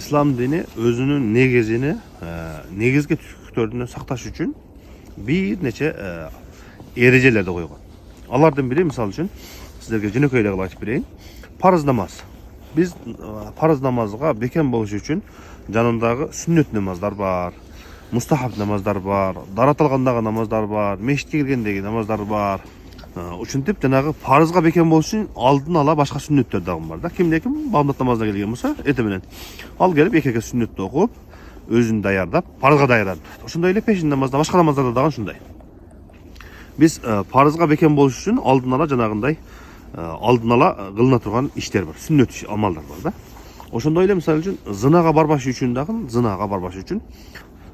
İslam dini özünün negizini, negizgi tüküktörünü saqtaş üçün bir neçe erejelerde koygan. Alardan biri misal üçün sizlerge jönököyle aytып bereyim. Parız namaz. Biz parız namazga beken boluş üçün janındağı sünnet namazlar var, mustahab namazlar var, daratalgandagı namazlar var, meşitke kirgендеги namazlar var. Ушинтип жанагы парызга бекен болуш үчүн алдын ала башка сүннөттөр дагы бар да. Кимде ким бамдат намазына келген болсо, эте менен ал келип эки сүннөттү окуп, өзүн даярдап, парызга даярданат. Ошондой эле пешин намазда, башка намаздарда дагы ушундай. Биз парызга бекен болуш үчүн алдын ала жанагындай алдын ала кылына турган иштер бар, сүннөт амалдар бар да. Ошондой эле мисалы үчүн зынага барбаш үчүн дагы, зынага барбаш үчүн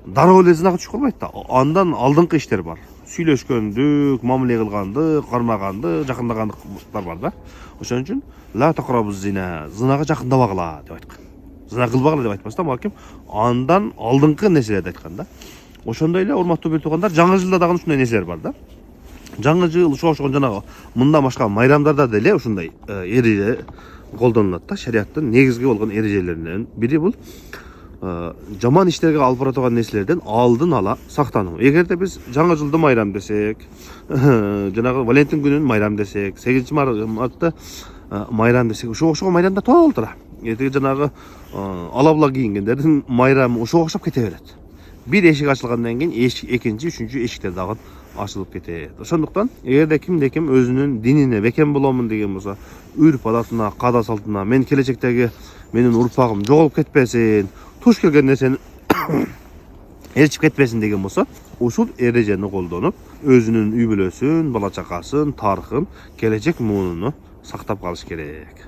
дароо эле зынага түшүп калбайт да. Андан алдыңкы иштер бар. Сүйлөшкөндүк, мамиле кылгандык, кармагандык, жакындагандыктар бар да. Ошон үчүн ла тaqrabuz zina, зынага жакындабагыла деп айткан. Зына кылбагыла деп айтпастан, балким андан алдыңкы нерселерди айткан да. Ошондой эле урматтуу бир туугандар, жаңы жылда дагы ушундай нерселер бар да. Жаңы жыл ошого жанагы мындан башка майрамдарда деле ушундай эреже колдонулат да. Шариаттын негизги болгон эрежелеринен бири бул жаман иштерге алып бара турган нерселерден алдын ала сактануу. Эгерде биз жаңы жылды майрам десек, жанагы Валентин күнүн майрам десек, 8-мартты майрам десек, ошого майрамда толтура. Эртеге жанагы ала-була кийингендердин майрамы ошого окшоп кете берет. Бир эшик ачылгандан кийин экинчи, үчүнчү эшиктер дагы ачылып кетет. Ошондуктан эгерде кимде ким өзүнүн динине бекен боломун деген болсо, үрп адатына, каада салтына, мен келечектеги менин урпагым жоголуп кетпесин, туш келген нерсени ээрчип кетпесин деген болсо, ушул эрежени колдонуп, өзүнүн үй бүлөсүн, бала чакасын, тарыхын, келечек муунуну сактап калыш керек.